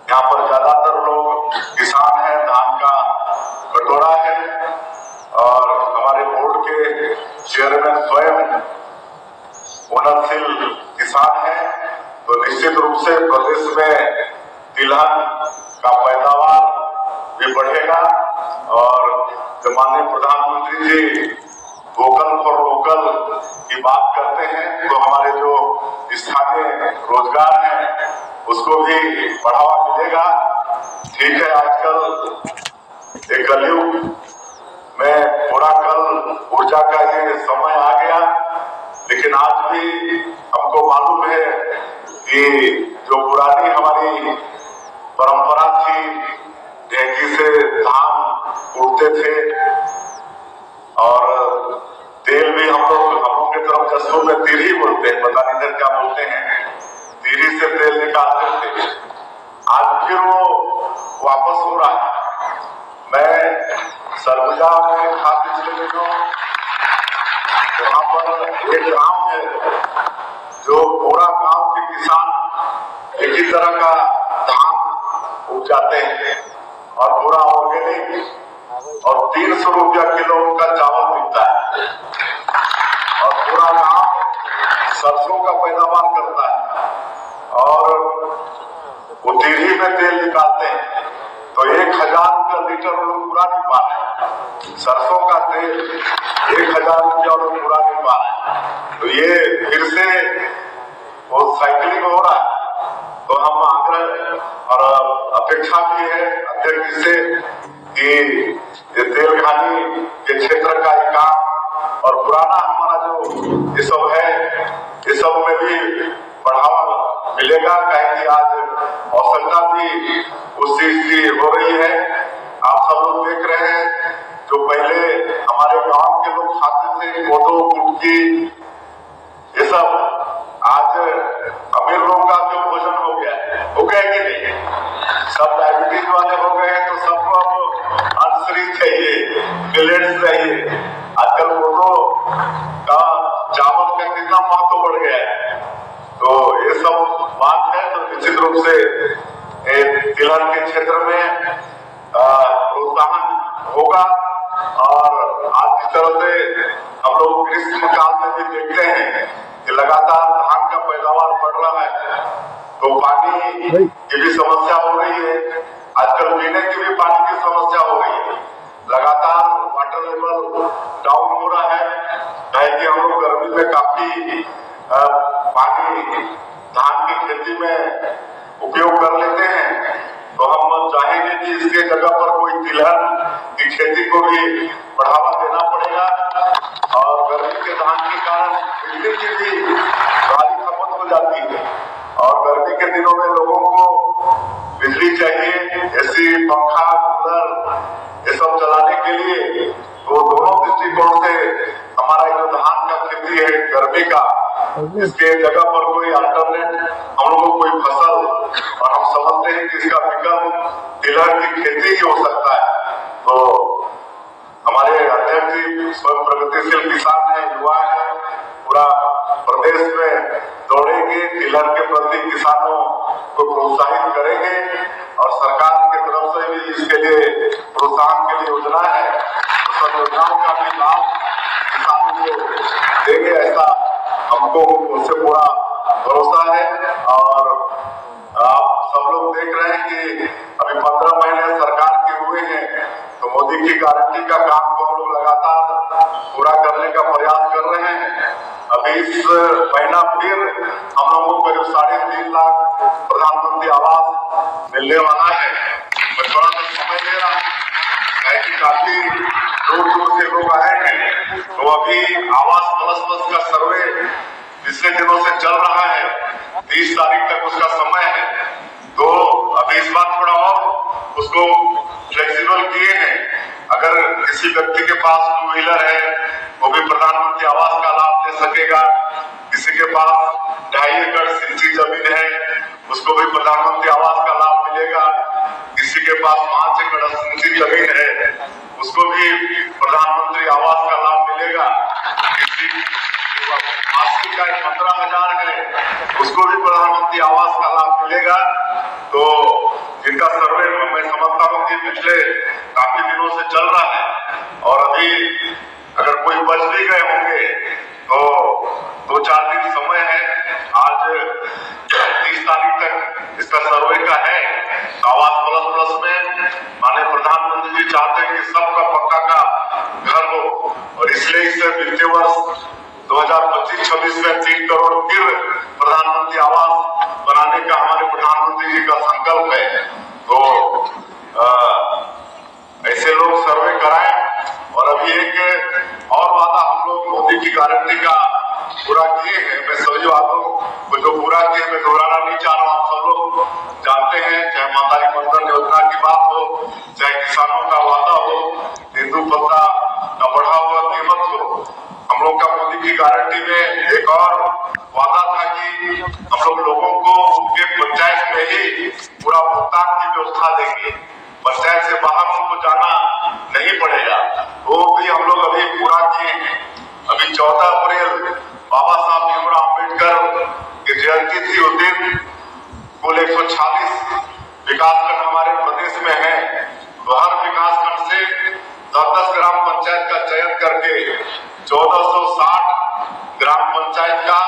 यहाँ पर ज्यादातर लोग किसान हैं, धान का कटोरा है और हमारे बोर्ड के चेयरमैन स्वयं उन्नतशील किसान हैं। तो निश्चित रूप से प्रदेश में तिलहन का पैदावार भी बढ़ेगा और जो माननीय प्रधानमंत्री जी वोकल फॉर लोकल की बात करते हैं तो हमारे जो स्थानीय रोजगार है उसको भी बढ़ावा मिलेगा। ठीक है, आजकल एक कलयुग में थोड़ा कल ऊर्जा का ये समय आ गया, लेकिन आज भी हमको मालूम है कि जो पुरानी हमारी परंपरा थी, ढेंकी से धान कूटते थे और तेल भी हम लोग की तरफ जसपुर में तिरही बोलते हैं, पता नहीं इधर क्या बोलते हैं, तिरही से तेल निकालते थे। आज फिर वो वापस हो रहा है। मैं सरगुजा में था पिछले दिनों, वहां पर एक गांव है जो पूरा गांव के किसान एक ही तरह का धान उपजाते हैं और पूरा ऑर्गेनिक और 300 रुपया किलो का चावल मिलता है और पूरा गांव सरसों का पैदावार करता है और वो तिरही में तेल निकालते हैं। तो 1000 रुपया लीटर लोग पूरा नहीं पा रहे हैं, सरसों का तेल 1000 रुपया लोग पूरा नहीं पा रहे हैं। तो ये फिर से वो साइकिलिंग हो रहा है। तो हम आग्रह और अपेक्षा भी है अध्यक्ष से कि ये तेल घानी के क्षेत्र का एक काम और पुराना हमारा जो ये सब है, ये सब में भी बढ़ावा मिलेगा। कहें कि आज आवश्यकता भी उस चीज की हो रही है। आप सब लोग देख रहे हैं जो पहले हमारे गांव के लोग खाते थे कोदो कुटकी ये सब, आज अमीर लोगों का जो भोजन हो गया कि नहीं, सब डायबिटीज वाले हो गए हैं तो सबको अब अनश्री चाहिए, मिलेट्स चाहिए। आजकल कोदो का चावल का कितना महत्व बढ़ गया है। तो ये सब बात है। तो निश्चित रूप से तिलहन के क्षेत्र में प्रोत्साहन होगा और आज जिस तरह से हम लोग ग्रीष्म काल में भी देखते हैं कि लगातार धान का पैदावार बढ़ रहा है, तो पानी की भी समस्या हो रही है। आजकल पीने की भी पानी की समस्या हो रही है। लगातार वाटर लेवल डाउन हो रहा है कि हम लोग गर्मी में काफी पानी धान की खेती में उपयोग कर लेते हैं। तो हम चाहेंगे कि इसके जगह पर कोई तिलहन की खेती को भी बढ़ावा देना पड़ेगा और गर्मी के धान के कारण बिजली की भी भारी खपत हो जाती है और गर्मी के दिनों में लोगों को बिजली चाहिए, एसी, पंखा, कूलर ये सब चलाने के लिए। तो दोनों दृष्टिकोण से हमारा जो धान का खेती है गर्मी का, इसके जगह पर कोई अल्टरनेट हम लोगों को कोई फसल और हम समझते हैं कि इसका विकल्प तिलहन की खेती ही हो सकता है। तो हमारे अध्यक्ष जी स्वयं प्रगतिशील किसान है, युवा है, पूरा प्रदेश में दौड़ेंगे, तिलहन के प्रति किसानों को प्रोत्साहित करेंगे और सरकार की तरफ से भी इसके लिए प्रोत्साहन के लिए योजना है, तो सब योजनाओं का भी लाभ किसानों को देंगे, ऐसा हमको उससे पूरा भरोसा है। और आप सब लोग देख रहे हैं कि अभी 15 महीने सरकार के हुए हैं, तो मोदी की गारंटी का काम को हम लोग लगातार पूरा करने का प्रयास कर रहे हैं। अभी इस महीना फिर हम लोगों को करीब 3.5 लाख प्रधानमंत्री आवास मिलने वाला है। मैं थोड़ा सा समय ले रहा हूँ कि काफी दूर दूर से लोग आए हैं। तो अभी आवास प्लस का सर्वे पिछले दिनों से चल रहा है, 30 तारीख तक उसका समय है। तो अभी इस बार थोड़ा और उसको फ्लेक्सिबल किए हैं। अगर किसी व्यक्ति के पास 2 व्हीलर है वो भी प्रधानमंत्री आवास का लाभ ले सकेगा। किसी के पास 2.5 एकड़ सिंची जमीन है उसको भी प्रधानमंत्री आवास का लाभ मिलेगा। किसी के पास 5 एकड़ सिंची जमीन है उसको भी प्रधानमंत्री आवास का लाभ मिलेगा। किसी मासिक का 15,000 है उसको भी प्रधानमंत्री आवास का लाभ मिलेगा। संकल्प है। तो ऐसे लोग सर्वे कराएं। और अभी एक और वादा हम लोग मोदी की गारंटी का पूरा किए हैं। मैं सभी बातों को जो पूरा किए मैं दोहराना नहीं चाह रहा हूँ। आप सब लोग जानते हैं, चाहे मातारी बंधन योजना की बात हो, चाहे किसानों का वादा हो, तेंदुपत्ता का बढ़ा हुआ कीमत हो। हम लोग का मोदी की गारंटी में एक और वादा था कि हम लोग लोगों को उनके पंचायत में ही पूरा भुगतान की व्यवस्था देंगे, पंचायत से बाहर उनको जाना नहीं पड़ेगा। वो भी हम लोग अभी पूरा किए हैं। अभी 14 अप्रैल बाबा साहब भीमराव अम्बेडकर की जयंती थी। उस दिन कुल 146 विकासखंड हमारे प्रदेश में है। तो हर विकासखंड से 10-10 ग्राम पंचायत का चयन करके 1460 ग्राम पंचायत का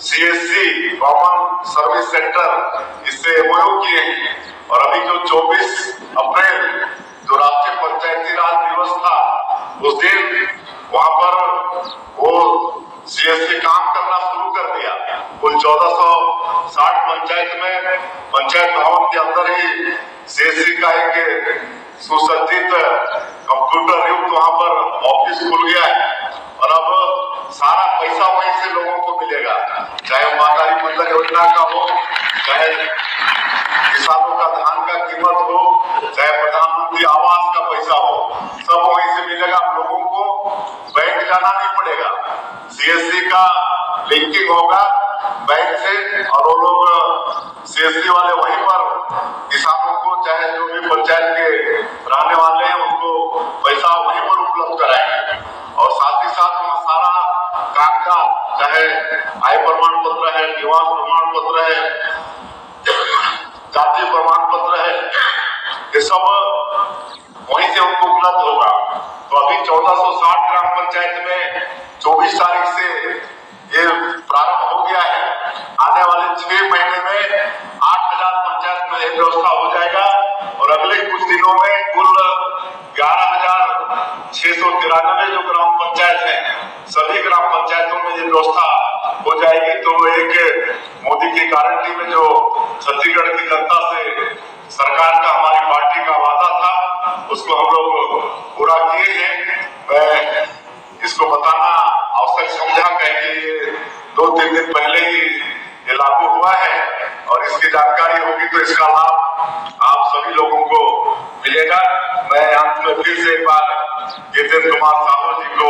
CSC कॉमन सर्विस सेंटर इससे एमओयू किए हैं। और अभी जो 24 अप्रैल जो राष्ट्रीय पंचायती राज दिवस था, उस दिन वहां पर वो CSC काम करना शुरू कर दिया। कुल 1460 पंचायत में पंचायत भवन के अंदर ही CSC का एक सुसज्जित कंप्यूटर युक्त वहां पर ऑफिस खुल गया है। और अब सारा पैसा वहीं से लोगों को मिलेगा, चाहे मातारी बंधन योजना का हो, चाहे किसानों का धान का कीमत हो, चाहे प्रधानमंत्री आवास का पैसा हो, सब वहीं से मिलेगा। लोगों को बैंक जाना नहीं पड़ेगा। CSC का लिंकिंग होगा बैंक से और वो लोग CSC वाले वहीं पर किसानों को, चाहे जो भी पंचायत के रहने वाले हैं, उनको पैसा वहीं पर उपलब्ध कराएंगे। और साथ ही साथ वहाँ सारा कागजात, चाहे आय प्रमाण पत्र है, निवास प्रमाण पत्र है, जाति प्रमाण पत्र है, ये सब वहीं से उनको उपलब्ध होगा। तो अभी 1460 ग्राम पंचायत में 24 तारीख से ये प्रारंभ हो गया है। आने वाले 6 महीने में 8000 पंचायत में ये व्यवस्था हो जाएगा। और अगले कुछ दिनों में कुल 11,693 जो ग्राम पंचायत है, सभी ग्राम पंचायतों में ये व्यवस्था हो जाएगी। तो एक मोदी की गारंटी में जो छत्तीसगढ़ की जनता से सरकार का, हमारी पार्टी का वादा था, उसको हम लोग पूरा किए हैं। मैं इसको बताना आवश्यक समझा कि ये 2-3 दिन पहले ही ये लागू हुआ है और इसकी जानकारी होगी तो इसका लाभ आप सभी लोगों को मिलेगा। मैं अंत में फिर से एक बार जितेंद्र कुमार साहू जी को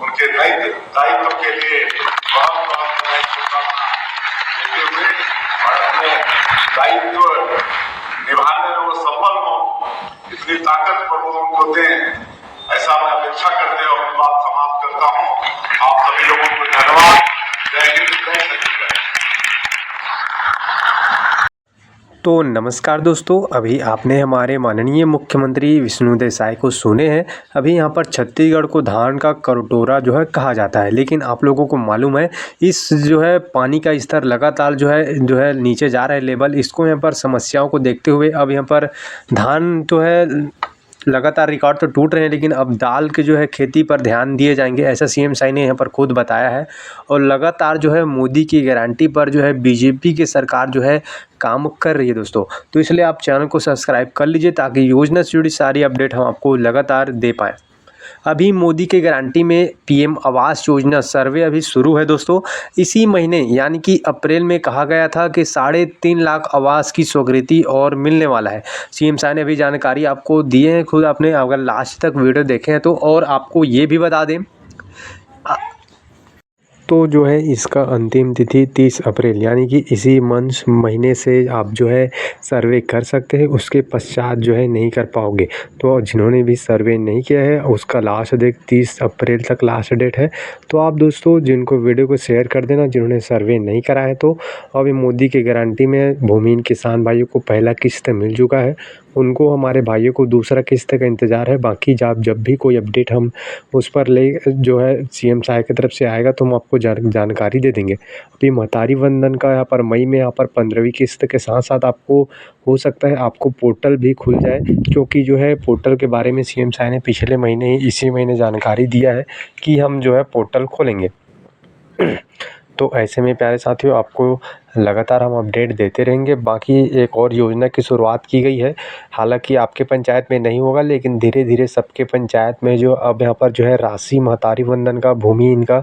उनके दायित्व के लिए बहुत बहुत शुभकामना देते हुए और अपने दायित्व निभाने में वो सफल हो, इतनी ताकत पर वो उनको दें, ऐसा मैं अपेक्षा करते हुए अपनी बात समाप्त करता हूँ। आप सभी लोगों को धन्यवाद। जय हिंद, जय छत्तीसगढ़। तो नमस्कार दोस्तों, अभी आपने हमारे माननीय मुख्यमंत्री विष्णुदेव साय को सुने हैं। अभी यहाँ पर छत्तीसगढ़ को धान का कटोरा जो है कहा जाता है, लेकिन आप लोगों को मालूम है इस जो है पानी का स्तर लगातार जो है नीचे जा रहा है लेवल। इसको यहाँ पर समस्याओं को देखते हुए अब यहाँ पर धान जो है लगातार रिकॉर्ड तो टूट रहे हैं, लेकिन अब दाल के जो है खेती पर ध्यान दिए जाएंगे, ऐसा CM साई ने यहाँ पर खुद बताया है। और लगातार जो है मोदी की गारंटी पर जो है BJP की सरकार जो है काम कर रही है दोस्तों। तो इसलिए आप चैनल को सब्सक्राइब कर लीजिए ताकि योजना से जुड़ी सारी अपडेट हम आपको लगातार दे पाएँ। अभी मोदी के गारंटी में PM आवास योजना सर्वे अभी शुरू है दोस्तों। इसी महीने यानी कि अप्रैल में कहा गया था कि 3.5 लाख आवास की स्वीकृति और मिलने वाला है। CM साहब ने अभी जानकारी आपको दिए हैं खुद, आपने अगर लास्ट तक वीडियो देखे हैं तो। और आपको ये भी बता दें तो जो है इसका अंतिम तिथि 30 अप्रैल यानी कि इसी महीने से आप जो है सर्वे कर सकते हैं। उसके पश्चात जो है नहीं कर पाओगे। तो जिन्होंने भी सर्वे नहीं किया है उसका लास्ट डेट 30 अप्रैल तक लास्ट डेट है। तो आप दोस्तों जिनको वीडियो को शेयर कर देना जिन्होंने सर्वे नहीं करा है। तो अभी मोदी की गारंटी में भूमिहीन किसान भाइयों को पहला किस्त मिल चुका है, उनको हमारे भाइयों को दूसरा किस्त का इंतज़ार है। बाकी जब भी कोई अपडेट हम उस पर जो है CM साय की तरफ से आएगा तो हम आपको जानकारी दे देंगे। अभी महतारी वंदन का यहाँ पर मई में यहाँ पर 15वीं किस्त के साथ साथ आपको हो सकता है आपको पोर्टल भी खुल जाए, क्योंकि जो है पोर्टल के बारे में CM साय ने पिछले महीने ही इसी महीने जानकारी दिया है कि हम जो है पोर्टल खोलेंगे। तो ऐसे में प्यारे साथियों आपको लगातार हम अपडेट देते रहेंगे। बाकी एक और योजना की शुरुआत की गई है, हालांकि आपके पंचायत में नहीं होगा, लेकिन धीरे धीरे सबके पंचायत में जो अब यहाँ पर जो है राशि महतारी वंदन का, भूमि इनका,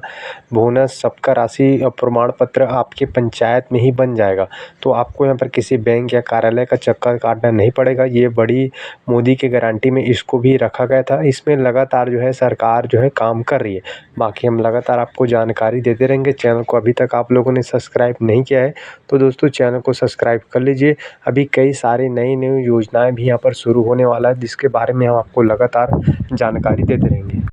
बोनस, सबका राशि प्रमाण पत्र आपके पंचायत में ही बन जाएगा। तो आपको यहाँ पर किसी बैंक या कार्यालय का चक्कर काटना नहीं पड़ेगा। ये बड़ी मोदी की गारंटी में इसको भी रखा गया था। इसमें लगातार जो है सरकार जो है काम कर रही है। बाकी हम लगातार आपको जानकारी देते रहेंगे। चैनल को अभी तक आप लोगों ने सब्सक्राइब नहीं किया है तो दोस्तों चैनल को सब्सक्राइब कर लीजिए। अभी कई सारे नई योजनाएं भी यहाँ पर शुरू होने वाला है, जिसके बारे में हम आपको लगातार जानकारी देते रहेंगे।